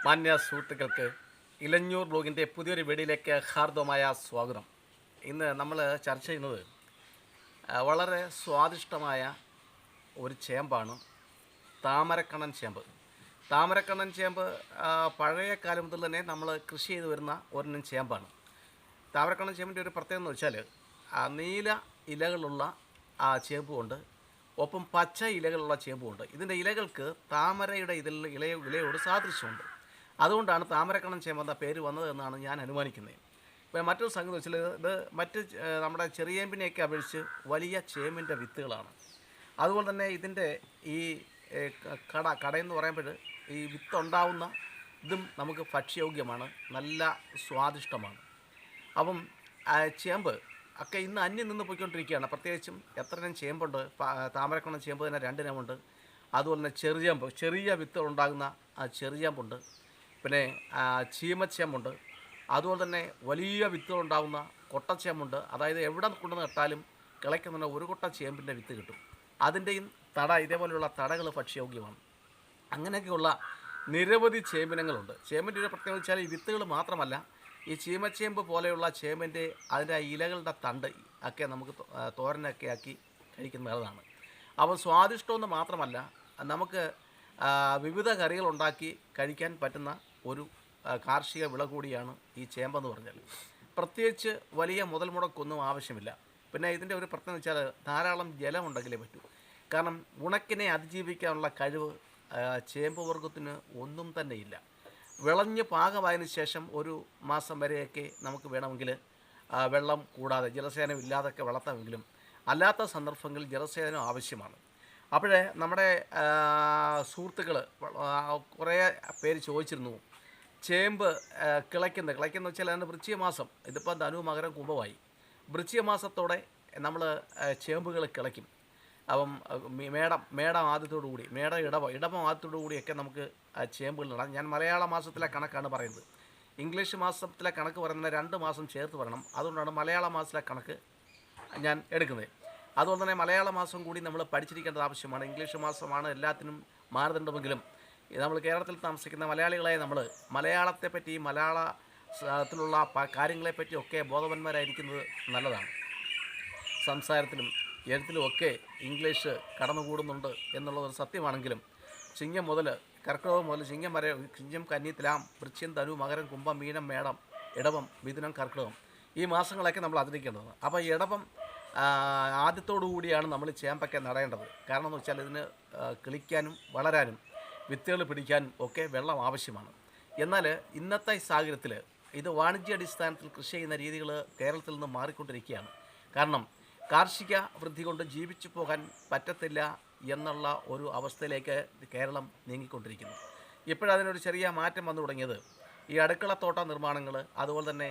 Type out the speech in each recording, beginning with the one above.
മാന്യ സുഹൃത്തുക്കൾക്ക് ഇലഞ്ഞൂർ ബ്ലോഗിൻ്റെ പുതിയൊരു വീഡിയോയിലേക്ക് ഹാർദവമായ സ്വാഗതം. ഇന്ന് നമ്മൾ ചർച്ച ചെയ്യുന്നത് വളരെ സ്വാദിഷ്ടമായ ഒരു ചേമ്പാണ് താമരക്കണ്ണൻ ചേമ്പ്. താമരക്കണ്ണൻ ചേമ്പ് പഴയ കാലം മുതൽ തന്നെ നമ്മൾ കൃഷി ചെയ്ത് വരുന്ന ഒരെണ്ണം ചേമ്പാണ്. താമരക്കണ്ണൻ ചേമ്പിൻ്റെ ഒരു പ്രത്യേകത എന്ന് വെച്ചാൽ നീല ഇലകളുള്ള ചേമ്പുമുണ്ട്, ഒപ്പം പച്ച ഇലകളുള്ള ചേമ്പുമുണ്ട്. ഇതിൻ്റെ ഇലകൾക്ക് താമരയുടെ ഇലയോട് സാദൃശ്യമുണ്ട്. അതുകൊണ്ടാണ് താമരക്കണ്ണൻ ചേമ്പ് എന്ന പേര് വന്നതെന്നാണ് ഞാൻ അനുമാനിക്കുന്നത്. ഇപ്പോൾ മറ്റൊരു സംഗതി വെച്ചാൽ ഇത് മറ്റ് നമ്മുടെ ചെറിയേമ്പിനെയൊക്കെ അപേക്ഷിച്ച് വലിയ ചേമ്പിൻ്റെ വിത്തുകളാണ്. അതുപോലെ തന്നെ ഇതിൻ്റെ ഈ കടയെന്ന് പറയുമ്പോൾ ഈ വിത്തുണ്ടാവുന്ന ഇതും നമുക്ക് ഭക്ഷ്യയോഗ്യമാണ്, നല്ല സ്വാദിഷ്ടമാണ്. അപ്പം ചേമ്പ് ഒക്കെ ഇന്ന് അന്യം നിന്ന് പോയിക്കൊണ്ടിരിക്കുകയാണ്. പ്രത്യേകിച്ചും എത്രയും ചേമ്പുണ്ട്. താമരക്കണ്ണൻ ചേമ്പ് തന്നെ 2 ഇനമുണ്ട്. അതുപോലെ തന്നെ ചെറുചേമ്പ്, ചെറിയ വിത്തുകൾ ഉണ്ടാകുന്ന ചെറുചേമ്പുണ്ട്. പിന്നെ ചീമച്ചേമ്പുണ്ട്. അതുപോലെ തന്നെ വലിയ വിത്തുകളുണ്ടാകുന്ന കൊട്ടച്ചേമ്പുണ്ട്. അതായത് എവിടെ കൊണ്ട് നട്ടാലും കിളയ്ക്കുന്ന ഒരു കൊട്ട ചേമ്പിൻ്റെ വിത്ത് കിട്ടും. അതിൻ്റെയും ഇതേപോലെയുള്ള തടകൾ ഭക്ഷ്യയോഗ്യമാണ്. അങ്ങനെയൊക്കെയുള്ള നിരവധി ചേമ്പിനങ്ങളുണ്ട്. ചേമ്പിൻ്റെ ഒരു പ്രത്യേകത വെച്ചാൽ ഈ വിത്തുകൾ മാത്രമല്ല, ഈ ചീമച്ചേമ്പ് പോലെയുള്ള ചേമ്പിൻ്റെ അതിൻ്റെ ഇലകളുടെ തണ്ട് ഒക്കെ നമുക്ക് തോരനൊക്കെ ആക്കി കഴിക്കുന്നതാണ്. അപ്പോൾ സ്വാദിഷ്ടമെന്ന് മാത്രമല്ല, നമുക്ക് വിവിധ കറികളുണ്ടാക്കി കഴിക്കാൻ പറ്റുന്ന ഒരു കാർഷിക വിള കൂടിയാണ് ഈ ചേമ്പെന്ന് പറഞ്ഞാൽ. പ്രത്യേകിച്ച് വലിയ മുതൽ മുടക്കൊന്നും ആവശ്യമില്ല. പിന്നെ ഇതിൻ്റെ ഒരു പ്രത്യേകത വെച്ചാൽ ധാരാളം ജലമുണ്ടെങ്കിലേ പറ്റൂ. കാരണം ഉണക്കിനെ അതിജീവിക്കാനുള്ള കഴിവ് ചേമ്പ് വർഗത്തിന് ഒന്നും തന്നെ ഇല്ല. വിളഞ്ഞ് പാകമായതിനു ശേഷം 1 മാസം വരെയൊക്കെ നമുക്ക് വേണമെങ്കിൽ വെള്ളം കൂടാതെ ജലസേചനം ഇല്ലാതൊക്കെ വളർത്താമെങ്കിലും അല്ലാത്ത സന്ദർഭങ്ങളിൽ ജലസേചനം ആവശ്യമാണ്. അപ്പോഴേ നമ്മുടെ സുഹൃത്തുക്കൾ കുറേ പേര് ചോദിച്ചിരുന്നു, ചേമ്പ് കിളയ്ക്കുന്ന വെച്ചാൽ അതിന് വൃശ്ചിക മാസം, ഇതിപ്പോൾ ധനു മകരം കുംഭമായി, വൃശ്ചിക മാസത്തോടെ നമ്മൾ ചേമ്പുകൾ കിളയ്ക്കും. അപ്പം മേടം ആദ്യത്തോടു കൂടി, ഇടവം ആദ്യത്തോടു കൂടിയൊക്കെ നമുക്ക് ചേമ്പുകൾ നടാം. ഞാൻ മലയാള മാസത്തിലെ കണക്കാണ് പറയുന്നത്. ഇംഗ്ലീഷ് മാസത്തിലെ കണക്ക് പറയുന്നത് 2 മാസം ചേർത്ത് പറയണം. അതുകൊണ്ടാണ് മലയാള മാസത്തിലെ കണക്ക് ഞാൻ എടുക്കുന്നത്. അതുകൊണ്ട് തന്നെ മലയാള മാസം കൂടി നമ്മൾ പഠിച്ചിരിക്കേണ്ടത് ആവശ്യമാണ്. ഇംഗ്ലീഷ് മാസമാണ് എല്ലാത്തിനും മാനദണ്ഡമെങ്കിലും നമ്മൾ കേരളത്തിൽ താമസിക്കുന്ന മലയാളികളായ നമ്മൾ മലയാളത്തെപ്പറ്റി, മലയാളത്തിലുള്ള കാര്യങ്ങളെപ്പറ്റിയൊക്കെ ബോധവാന്മാരായിരിക്കുന്നത് നല്ലതാണ്. സംസാരത്തിലും എഴുത്തിലും ഒക്കെ ഇംഗ്ലീഷ് കടന്നുകൂടുന്നുണ്ട് എന്നുള്ളതൊരു സത്യമാണെങ്കിലും കർക്കിടകം മുതൽ ചിങ്ങം വരെ, ചിങ്ങം, കന്നി, തുലാം, വൃശ്ചികം, ധനു, മകരം, കുംഭം, മീനം, മേടം, ഇടവം, മിഥുനം, കർക്കിടകം, ഈ മാസങ്ങളൊക്കെ നമ്മൾ അതിരിക്കേണ്ടത്. അപ്പോൾ ഇടവം ആദ്യത്തോടു കൂടിയാണ് നമ്മൾ ചേമ്പൊക്കെ നടേണ്ടത്. കാരണം എന്ന് വെച്ചാൽ ഇതിന് കിളിക്കാനും വളരാനും വിത്തുകൾ പിടിക്കാനും ഒക്കെ വെള്ളം ആവശ്യമാണ്. എന്നാൽ ഇന്നത്തെ സാഹചര്യത്തിൽ ഇത് വാണിജ്യാടിസ്ഥാനത്തിൽ കൃഷി ചെയ്യുന്ന രീതികൾ കേരളത്തിൽ നിന്ന് മാറിക്കൊണ്ടിരിക്കുകയാണ്. കാരണം കാർഷിക വൃദ്ധി കൊണ്ട് ജീവിച്ചു പോകാൻ പറ്റത്തില്ല എന്നുള്ള ഒരു അവസ്ഥയിലേക്ക് കേരളം നീങ്ങിക്കൊണ്ടിരിക്കുന്നു. ഇപ്പോഴതിനൊരു ചെറിയ മാറ്റം വന്നു തുടങ്ങിയത് ഈ അടുക്കളത്തോട്ട നിർമ്മാണങ്ങൾ, അതുപോലെ തന്നെ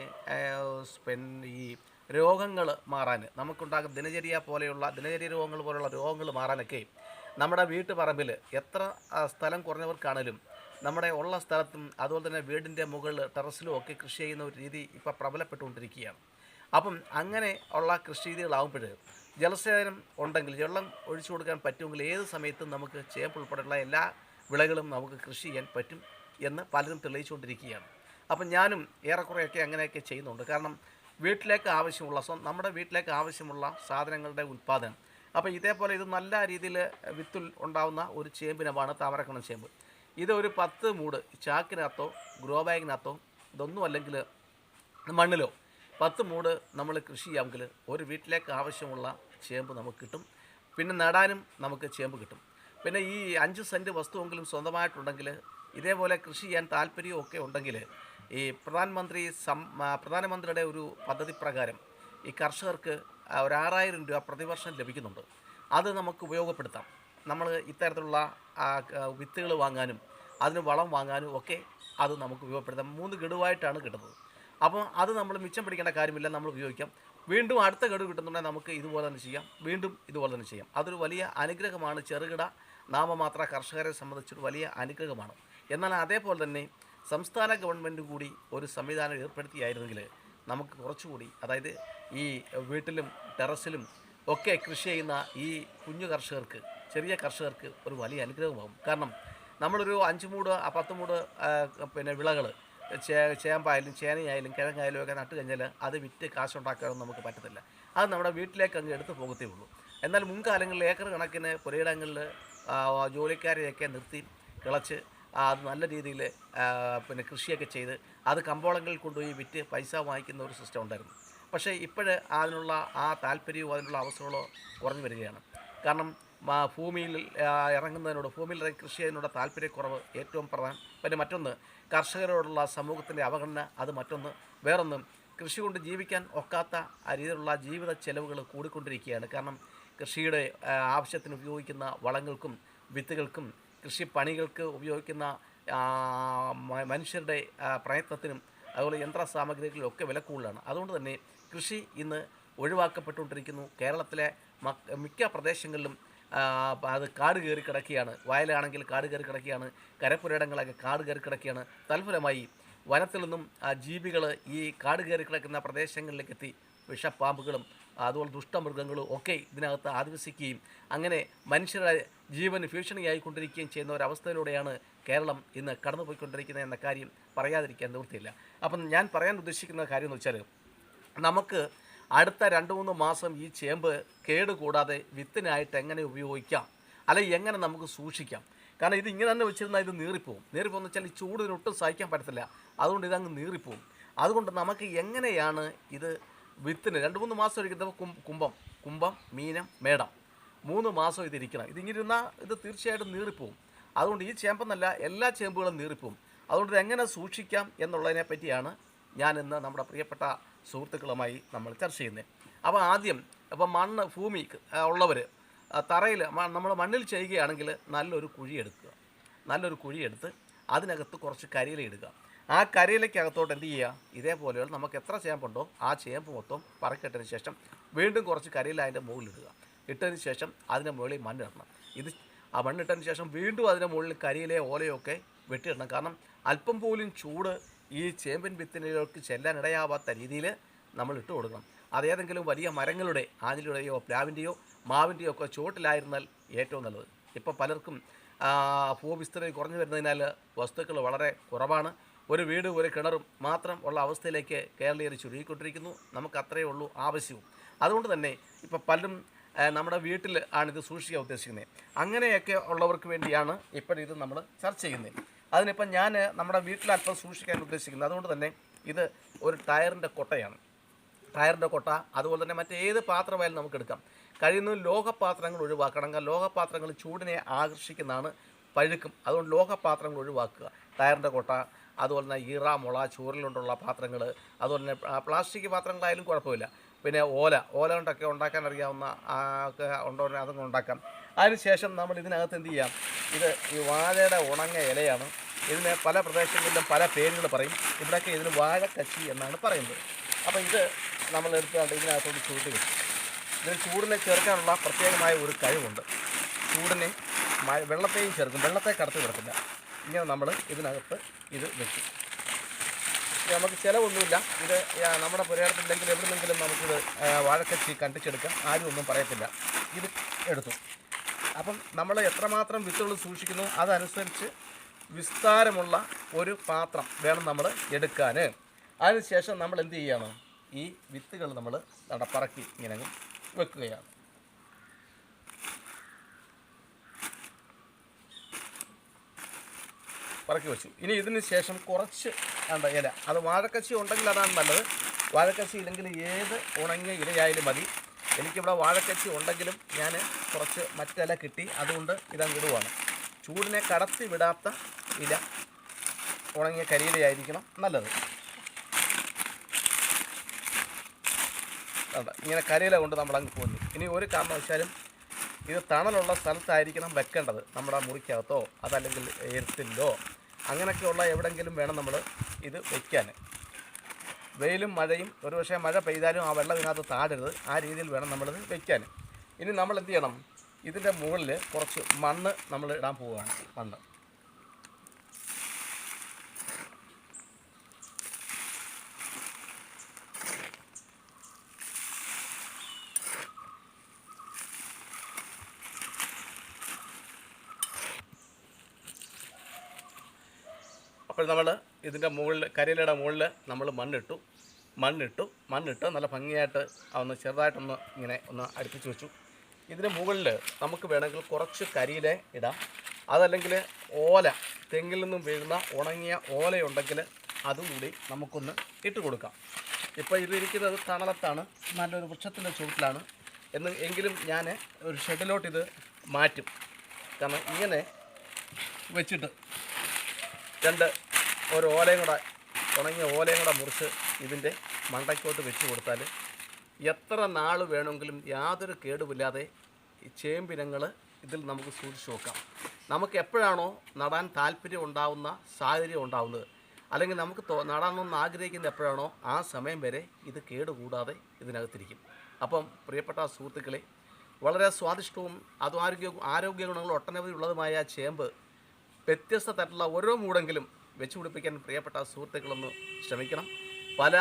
ഈ രോഗങ്ങൾ മാറാൻ, നമുക്കുണ്ടാകുന്ന ദിനചര്യ രോഗങ്ങൾ പോലെയുള്ള രോഗങ്ങൾ മാറാനൊക്കെ നമ്മുടെ വീട്ടുപറമ്പിൽ എത്ര സ്ഥലം കുറഞ്ഞവർക്കാണേലും നമ്മുടെ ഉള്ള സ്ഥലത്തും അതുപോലെ തന്നെ വീടിൻ്റെ മുകളിൽ ടെറസിലും ഒക്കെ കൃഷി ചെയ്യുന്ന ഒരു രീതി ഇപ്പോൾ പ്രബലപ്പെട്ടുകൊണ്ടിരിക്കുകയാണ്. അപ്പം അങ്ങനെ ഉള്ള കൃഷി രീതികളാകുമ്പോൾ ജലസേചനം ഉണ്ടെങ്കിൽ, വെള്ളം ഒഴിച്ചു കൊടുക്കാൻ പറ്റുമെങ്കിൽ ഏത് സമയത്തും നമുക്ക് ചേമ്പ് ഉൾപ്പെടെയുള്ള എല്ലാ വിളകളും നമുക്ക് കൃഷി ചെയ്യാൻ പറ്റും എന്ന് പലരും തെളിയിച്ചുകൊണ്ടിരിക്കുകയാണ്. അപ്പം ഞാനും ഏറെക്കുറെയൊക്കെ അങ്ങനെയൊക്കെ ചെയ്യുന്നുണ്ട്. കാരണം നമ്മുടെ വീട്ടിലേക്ക് ആവശ്യമുള്ള സാധനങ്ങളുടെ ഉൽപ്പാദനം. അപ്പോൾ ഇതേപോലെ ഇത് നല്ല രീതിയിൽ വിത്തിൽ ഉണ്ടാകുന്ന ഒരു ചേമ്പിനമാണ് താമരക്കണ്ണൻ ചേമ്പ്. ഇത് ഒരു 10 മൂട് ചാക്കിനകത്തോ ഗ്രോ ബാഗിനകത്തോ, ഇതൊന്നും അല്ലെങ്കിൽ മണ്ണിലോ 10 മൂട് നമ്മൾ കൃഷി ചെയ്യാമെങ്കിൽ ഒരു വീട്ടിലേക്ക് ആവശ്യമുള്ള ചേമ്പ് നമുക്ക് കിട്ടും. പിന്നെ നടാനും നമുക്ക് ചേമ്പ് കിട്ടും. പിന്നെ ഈ 5 സെൻറ്റ് വസ്തുവെങ്കിലും സ്വന്തമായിട്ടുണ്ടെങ്കിൽ, ഇതേപോലെ കൃഷി ചെയ്യാൻ താല്പര്യമൊക്കെ ഉണ്ടെങ്കിൽ, ഈ പ്രധാനമന്ത്രിയുടെ ഒരു പദ്ധതി പ്രകാരം ഈ കർഷകർക്ക് ഒരു 6000 രൂപ പ്രതിവർഷം ലഭിക്കുന്നുണ്ട്. അത് നമുക്ക് ഉപയോഗപ്പെടുത്താം. നമ്മൾ ഇത്തരത്തിലുള്ള വിത്തുകൾ വാങ്ങാനും അതിന് വളം വാങ്ങാനും ഒക്കെ അത് നമുക്ക് ഉപയോഗപ്പെടുത്താം. 3 ഗഡുവായിട്ടാണ് കിട്ടുന്നത്. അപ്പോൾ അത് നമ്മൾ മിച്ചം പിടിക്കേണ്ട കാര്യമില്ല, നമ്മൾ ഉപയോഗിക്കാം. വീണ്ടും അടുത്ത ഗഡു കിട്ടുന്നുണ്ടെങ്കിൽ നമുക്ക് ഇതുപോലെ തന്നെ ചെയ്യാം, വീണ്ടും ഇതുപോലെ തന്നെ ചെയ്യാം. അതൊരു വലിയ അനുഗ്രഹമാണ്. ചെറുകിട നാമമാത്ര കർഷകരെ സംബന്ധിച്ചൊരു വലിയ അനുഗ്രഹമാണ്. എന്നാൽ അതേപോലെ തന്നെ സംസ്ഥാന ഗവൺമെൻറ് കൂടി ഒരു സംവിധാനം ഏർപ്പെടുത്തിയായിരുന്നെങ്കിൽ നമുക്ക് കുറച്ചുകൂടി, അതായത് ഈ വീട്ടിലും ടെറസിലും ഒക്കെ കൃഷി ചെയ്യുന്ന ഈ കുഞ്ഞു കർഷകർക്ക്, ചെറിയ കർഷകർക്ക് ഒരു വലിയ അനുഗ്രഹമാകും. കാരണം നമ്മളൊരു 5 മൂട് 10 മൂട് പിന്നെ വിളകൾ ചേമ്പായാലും ചേനയായാലും കിഴങ്ങായാലും ഒക്കെ നട്ട് കഴിഞ്ഞാൽ അത് വിറ്റ് കാശുണ്ടാക്കാനൊന്നും നമുക്ക് പറ്റത്തില്ല. അത് നമ്മുടെ വീട്ടിലേക്ക് അങ്ങ് എടുത്ത് പോകത്തേ ഉള്ളൂ. എന്നാൽ മുൻകാലങ്ങളിൽ ഏക്കർ കണക്കിന് പുരയിടങ്ങളിൽ ജോലിക്കാരെയൊക്കെ നിർത്തി കിളച്ച് അത് നല്ല രീതിയിൽ പിന്നെ കൃഷിയൊക്കെ ചെയ്ത് അത് കമ്പോളങ്ങളിൽ കൊണ്ടുപോയി വിറ്റ് പൈസ വാങ്ങിക്കുന്ന ഒരു സിസ്റ്റം ഉണ്ടായിരുന്നു. പക്ഷേ ഇപ്പോഴ് അതിനുള്ള ആ താല്പര്യവും അതിനുള്ള അവസരങ്ങളോ കുറഞ്ഞു വരികയാണ്. കാരണം ഭൂമിയിൽ ഇറങ്ങുന്നതിനോട് ഭൂമിയിൽ ഇറങ്ങി കൃഷി ചെയ്യുന്നതിനോട് താല്പര്യക്കുറവ് ഏറ്റവും പ്രധാനം. പിന്നെ മറ്റൊന്ന് കർഷകരോടുള്ള സമൂഹത്തിൻ്റെ അവഗണന, അത് മറ്റൊന്ന്. വേറൊന്നും കൃഷി കൊണ്ട് ജീവിക്കാൻ ഒക്കാത്ത രീതിയിലുള്ള ജീവിത ചെലവുകൾ കൂടിക്കൊണ്ടിരിക്കുകയാണ്. കാരണം കൃഷിയുടെ ആവശ്യത്തിന് ഉപയോഗിക്കുന്ന വളങ്ങൾക്കും വിത്തുകൾക്കും കൃഷിപ്പണികൾക്ക് ഉപയോഗിക്കുന്ന മനുഷ്യരുടെ പ്രയത്നത്തിനും അതുപോലെ യന്ത്ര സാമഗ്രികളിലൊക്കെ വില കൂടുതലാണ്. അതുകൊണ്ട് തന്നെ കൃഷി ഇന്ന് ഒഴിവാക്കപ്പെട്ടുകൊണ്ടിരിക്കുന്നു. കേരളത്തിലെ മിക്ക പ്രദേശങ്ങളിലും അത് കാട് കയറി കിടക്കുകയാണ്. വയലാണെങ്കിൽ കാട് കയറി കിടക്കുകയാണ്, കരപ്പുരയിടങ്ങളൊക്കെ കാട് കയറി കിടക്കുകയാണ്. തൽഫലമായി വനത്തിൽ നിന്നും ജീവികൾ ഈ കാട് കയറി കിടക്കുന്ന പ്രദേശങ്ങളിലേക്ക് എത്തി വിഷപ്പാമ്പുകളും അതുപോലെ ദുഷ്ടമൃഗങ്ങളും ഒക്കെ ഇതിനകത്ത് ആധിവസിക്കുകയും അങ്ങനെ മനുഷ്യരുടെ ജീവന് ഭീഷണിയായിക്കൊണ്ടിരിക്കുകയും ചെയ്യുന്ന ഒരവസ്ഥയിലൂടെയാണ് കേരളം ഇന്ന് കടന്നുപോയിക്കൊണ്ടിരിക്കുന്നത് എന്ന കാര്യം പറയാതിരിക്കാൻ നിവൃത്തിയില്ല. അപ്പം ഞാൻ പറയാൻ ഉദ്ദേശിക്കുന്ന കാര്യം എന്ന് വെച്ചാൽ, നമുക്ക് അടുത്ത 2-3 മാസം ഈ ചേമ്പ് കേടുകൂടാതെ വിത്തിനായിട്ട് എങ്ങനെ ഉപയോഗിക്കാം, അല്ലെങ്കിൽ എങ്ങനെ നമുക്ക് സൂക്ഷിക്കാം. കാരണം ഇത് ഇങ്ങനെ തന്നെ വെച്ചിരുന്നാൽ ഇത് നീറിപ്പോവും. നീറിപ്പോകുന്ന വെച്ചാൽ ഈ ചൂടിനൊട്ടും സഹിക്കാൻ പറ്റത്തില്ല. അതുകൊണ്ട് ഇതങ്ങ് നീറിപ്പോവും. അതുകൊണ്ട് നമുക്ക് എങ്ങനെയാണ് ഇത് വിത്തിന് 2-3 മാസം ഇരിക്കുന്നത് കുംഭം മീനം മേടം 3 മാസം ഇതിരിക്കണം. ഇതിങ്ങനെ ഇരുന്നാൽ ഇത് തീർച്ചയായിട്ടും നീറിപ്പോവും. അതുകൊണ്ട് ഈ ചേമ്പെന്നല്ല എല്ലാ ചേമ്പുകളും നീറിപ്പോവും. അതുകൊണ്ട് ഇതെങ്ങനെ സൂക്ഷിക്കാം എന്നുള്ളതിനെ പറ്റിയാണ് ഞാൻ ഇന്ന് നമ്മുടെ പ്രിയപ്പെട്ട സുഹൃത്തുക്കളുമായി നമ്മൾ ചർച്ച ചെയ്യുന്നത്. അപ്പോൾ ആദ്യം മണ്ണ് ഭൂമി ഉള്ളവർ തറയിൽ നമ്മൾ മണ്ണിൽ ചെയ്യുകയാണെങ്കിൽ നല്ലൊരു കുഴിയെടുത്ത് അതിനകത്ത് കുറച്ച് കരിയില ഇടുക. ആ കരിയിലയ്ക്കകത്തോട്ട് എന്ത് ചെയ്യുക, ഇതേപോലെയുള്ള നമുക്ക് എത്ര ചേമ്പുണ്ടോ ആ ചേമ്പ് മൊത്തം പറക്കിട്ടതിന് ശേഷം വീണ്ടും കുറച്ച് കരിയില അതിൻ്റെ മുകളിലിടുക. ഇട്ടതിന് ശേഷം അതിൻ്റെ മുകളിൽ മണ്ണിടണം. ഇത് ആ മണ്ണിട്ടതിന് ശേഷം വീണ്ടും അതിൻ്റെ മുകളിൽ കരിയിലയോ ഓലയോ ഒക്കെ വെട്ടിയിടണം. കാരണം അല്പം പോലും ചൂട് ഈ ചേമ്പിൻ വിത്തിനിലേക്ക് ചെല്ലാനിടയാവാത്ത രീതിയിൽ നമ്മൾ ഇട്ട് കൊടുക്കണം. അതേതെങ്കിലും വലിയ മരങ്ങളുടെ ആഞ്ഞിലിയുടെയോ പ്ലാവിൻ്റെയോ മാവിൻ്റെയോ ഒക്കെ ചുവട്ടിലായിരുന്നാൽ ഏറ്റവും നല്ലത്. ഇപ്പോൾ പലർക്കും ഭൂവിസ്തൃതി കുറഞ്ഞു വരുന്നതിനാൽ വസ്തുക്കൾ വളരെ കുറവാണ്. ഒരു വീട് ഒരു കിണറും മാത്രം ഉള്ള അവസ്ഥയിലേക്ക് കേരളീയർ ചുരുങ്ങിക്കൊണ്ടിരിക്കുന്നു. നമുക്ക് അത്രയേ ഉള്ളൂ ആവശ്യവും. അതുകൊണ്ട് തന്നെ ഇപ്പോൾ പലരും നമ്മുടെ വീട്ടിൽ ആണിത് സൂക്ഷിക്കാൻ ഉദ്ദേശിക്കുന്നത്. അങ്ങനെയൊക്കെ ഉള്ളവർക്ക് വേണ്ടിയാണ് ഇപ്പോഴിത് നമ്മൾ ചർച്ച ചെയ്യുന്നത്. അതിനിപ്പം ഞാൻ നമ്മുടെ വീട്ടിൽ അല്പം സൂക്ഷിക്കാൻ ഉദ്ദേശിക്കുന്നത്. അതുകൊണ്ട് തന്നെ ഇത് ഒരു ടയറിൻ്റെ കൊട്ടയാണ്. ടയറിൻ്റെ കൊട്ട, അതുപോലെ തന്നെ മറ്റേത് പാത്രമായാലും നമുക്ക് എടുക്കാം. കഴിയുന്നതും ലോഹപാത്രങ്ങൾ ഒഴിവാക്കണം. ലോഹപാത്രങ്ങൾ ചൂടിനെ ആകർഷിക്കുന്നതാണ്, പഴുക്കും. അതുകൊണ്ട് ലോഹപാത്രങ്ങൾ ഒഴിവാക്കുക. ടയറിൻ്റെ കൊട്ട, അതുപോലെ തന്നെ ഈറ മുള ചൂരലുകൊണ്ടുള്ള പാത്രങ്ങൾ, അതുപോലെ തന്നെ പ്ലാസ്റ്റിക് പാത്രങ്ങളായാലും കുഴപ്പമില്ല. പിന്നെ ഓല കൊണ്ടൊക്കെ ഉണ്ടാക്കാൻ അറിയാവുന്ന ഒക്കെ ഉണ്ടോ അതൊക്കെ ഉണ്ടാക്കാം. അതിനുശേഷം നമ്മൾ ഇതിനകത്ത് എന്ത് ചെയ്യാം, ഇത് ഈ വാഴയുടെ ഉണങ്ങിയ ഇലയാണ്. ഇതിന് പല പ്രദേശങ്ങളിലും പല പേരുകൾ പറയും. ഇവിടെയൊക്കെ ഇതിന് വാഴക്കച്ചി എന്നാണ് പറയുന്നത്. അപ്പോൾ ഇത് നമ്മൾ എടുത്തുകൊണ്ട് ഇതിനകത്തോട് ചൂട് വെക്കും. ഇതിന് ചൂടിനെ ചേർക്കാനുള്ള പ്രത്യേകമായ ഒരു കഴിവുണ്ട്. ചൂടിനെ വെള്ളത്തെയും ചേർക്കും, വെള്ളത്തെ കടത്തി വിടത്തില്ല. ഇങ്ങനെ നമ്മൾ ഇതിനകത്ത് ഇത് വെക്കും. നമുക്ക് ചിലവൊന്നുമില്ല. ഇത് നമ്മുടെ പുരയിടത്തില്ലെങ്കിൽ എവിടെന്നെങ്കിലും നമുക്കിത് വാഴക്കച്ചി കണ്ടിച്ചെടുക്കാം, ആരും ഒന്നും പറയത്തില്ല. ഇത് എടുത്തു. അപ്പം നമ്മൾ എത്രമാത്രം വിത്തുകൾ സൂക്ഷിക്കുന്നു അതനുസരിച്ച് വിസ്താരമുള്ള ഒരു പാത്രം വേണം നമ്മൾ എടുക്കാൻ. അതിനുശേഷം നമ്മൾ എന്ത് ചെയ്യണം, ഈ വിത്തുകൾ നമ്മൾ പറക്കി ഇങ്ങനെ വെക്കുകയാണ്. പറക്കി വെച്ചു. ഇനി ഇതിന് ശേഷം കുറച്ച് ഇല, അത് വാഴക്കച്ചി ഉണ്ടെങ്കിൽ അതാണ് നല്ലത്. വാഴക്കച്ചി ഇല്ലെങ്കിൽ ഏത് ഉണങ്ങിയ ഇലയായാലും മതി. എനിക്കിവിടെ വാഴക്കച്ചി ഉണ്ടെങ്കിലും ഞാൻ കുറച്ച് മറ്റില കിട്ടി, അതുകൊണ്ട് ഇതങ്ങ് ഇടുവാണ്. ചൂടിനെ കടത്തി വിടാത്ത ഇല, ഉണങ്ങിയ കരിയിലയായിരിക്കണം നല്ലത്. ഇങ്ങനെ കരിയില കൊണ്ട് നമ്മളങ്ങ് പോന്നു. ഇനി ഒരു കാരണവശാലും ഇത് തണലുള്ള സ്ഥലത്തായിരിക്കണം വെക്കേണ്ടത്. നമ്മുടെ മുറിക്കകത്തോ അതല്ലെങ്കിൽ എർത്തിലോ അങ്ങനെയൊക്കെയുള്ള എവിടെയെങ്കിലും വേണം നമ്മൾ ഇത് വയ്ക്കാൻ. വെയിലും മഴയും ഒരുപക്ഷെ മഴ പെയ്താലും ആ വെള്ളം ഇതിനകത്ത് താഴരുത്, ആ രീതിയിൽ വേണം നമ്മളിത് വയ്ക്കാൻ. ഇനി നമ്മൾ എന്ത് ചെയ്യണം, ഇതിൻ്റെ മുകളിൽ കുറച്ച് മണ്ണ് നമ്മൾ ഇടാൻ പോവുകയാണ്. മണ്ണ് അപ്പോൾ നമ്മൾ ഇതിൻ്റെ മുകളിൽ കരിയിലയുടെ മുകളിൽ നമ്മൾ മണ്ണിട്ട് നല്ല ഭംഗിയായിട്ട് ഒന്ന് ചെറുതായിട്ടൊന്ന് ഇങ്ങനെ ഒന്ന് അടുപ്പിച്ച് വെച്ചു. ഇതിന് മുകളിൽ നമുക്ക് വേണമെങ്കിൽ കുറച്ച് കരിയില ഇടാം, അതല്ലെങ്കിൽ ഓല, തെങ്ങിൽ നിന്നും വീഴുന്ന ഉണങ്ങിയ ഓലയുണ്ടെങ്കിൽ അതുകൂടി നമുക്കൊന്ന് ഇട്ട് കൊടുക്കാം. ഇപ്പോൾ ഇതിരിക്കുന്നത് തണലത്താണ്, നല്ലൊരു വൃക്ഷത്തിൻ്റെ ചുവട്ടിലാണ് എങ്കിലും ഞാൻ ഒരു ഷെഡിലോട്ട് ഇത് മാറ്റും. കാരണം ഇങ്ങനെ വെച്ചിട്ട് ഒരു ഓലയും കൂടെ, ഉണങ്ങിയ ഓലയും കൂടെ മുറിച്ച് ഇതിൻ്റെ മണ്ടയ്ക്കോട്ട് വെച്ച് കൊടുത്താൽ എത്ര നാൾ വേണമെങ്കിലും യാതൊരു കേടുമില്ലാതെ ഈ ചേമ്പിനങ്ങൾ ഇതിൽ നമുക്ക് സൂക്ഷിച്ച് നോക്കാം. നമുക്ക് എപ്പോഴാണോ നടാൻ താല്പര്യം ഉണ്ടാവുന്ന സാഹചര്യം ഉണ്ടാവുന്നത്, അല്ലെങ്കിൽ നമുക്ക് നടാനൊന്ന് ആഗ്രഹിക്കുന്ന എപ്പോഴാണോ ആ സമയം വരെ ഇത് കേടുകൂടാതെ ഇതിനകത്തിരിക്കും. അപ്പം പ്രിയപ്പെട്ട സുഹൃത്തുക്കളെ, വളരെ സ്വാദിഷ്ടവും അതും ആരോഗ്യ ഗുണങ്ങൾ ഒട്ടനവധി ഉള്ളതുമായ ചേമ്പ് വ്യത്യസ്ത തരത്തിലുള്ള ഓരോ മൂടെങ്കിലും വെച്ച് പിടിപ്പിക്കാൻ പ്രിയപ്പെട്ട സുഹൃത്തുക്കളൊന്ന് ശ്രമിക്കണം. പല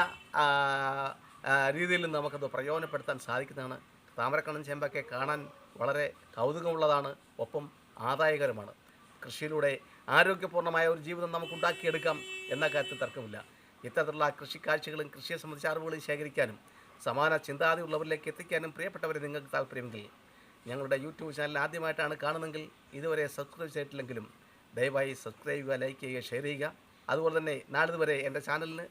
രീതിയിലും നമുക്കത് പ്രയോജനപ്പെടുത്താൻ സാധിക്കുന്നതാണ്. താമരക്കണ്ണൻ ചേമ്പൊക്കെ കാണാൻ വളരെ കൗതുകമുള്ളതാണ്, ഒപ്പം ആദായകരമാണ്. കൃഷിയിലൂടെ ആരോഗ്യപൂർണ്ണമായ ഒരു ജീവിതം നമുക്കുണ്ടാക്കിയെടുക്കാം എന്ന കാര്യത്തിൽ തർക്കമില്ല. ഇത്തരത്തിലുള്ള കൃഷിക്കാഴ്ചകളും കൃഷിയെ സംബന്ധിച്ച അറിവുകളും ശേഖരിക്കാനും സമാന ചിന്താഗതിയുള്ളവരിലേക്ക് എത്തിക്കാനും പ്രിയപ്പെട്ടവരെ നിങ്ങൾക്ക് താല്പര്യമെങ്കിൽ ഞങ്ങളുടെ യൂട്യൂബ് ചാനൽ ആദ്യമായിട്ടാണ് കാണുന്നതെങ്കിൽ ഇതുവരെ സബ്സ്ക്രൈബ് ചെയ്തിട്ടില്ലെങ്കിലും ദയവായി സബ്സ്ക്രൈബ് ചെയ്യുക, ലൈക്ക് ചെയ്യുക, ഷെയർ ചെയ്യുക. അതുപോലെ തന്നെ നാളിതുവരെ എൻ്റെ ചാനലിന്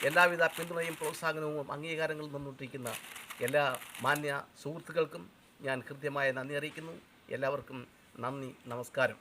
എല്ലാവിധ പിന്തുണയും പ്രോത്സാഹനവും അംഗീകാരങ്ങളും തന്നിട്ടിരിക്കുന്ന എല്ലാ മാന്യ സുഹൃത്തുക്കൾക്കും ഞാൻ കൃത്യമായ നന്ദി അറിയിക്കുന്നു. എല്ലാവർക്കും നന്ദി, നമസ്കാരം.